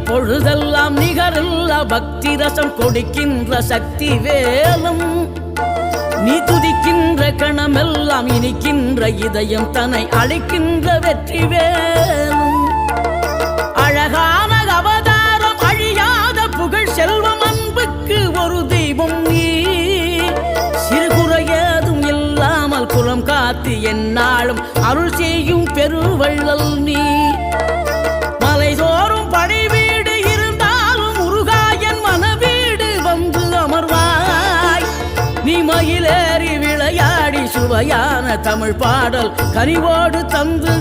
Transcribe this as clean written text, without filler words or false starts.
பொழுதெல்லாம் நிகரில்ல பக்தி ரசம் கொடுக்கின்ற சக்தி வேலும் நீ துதிக்கின்ற கணமெல்லாம் இனிக்கின்ற இதயம் தன்னை அழைக்கின்ற வெற்றி வேலும் அழகான அவதாரம் அழியாத புகழ் செல்வம் அன்புக்கு ஒரு தெய்வம் நீ சிறுகுறையதும் இல்லாமல் குலம் காத்து எந்நாளும் அருள் செய்யும் பெருவள்ளல் நீ மலைதோறும் படை வீடு இருந்தாலும் முருகாயன் மனவீடு வந்து அமர்வாய் நீ மயிலேறி விளையாடி சுவையான தமிழ் பாடல் கனிவோடு தந்து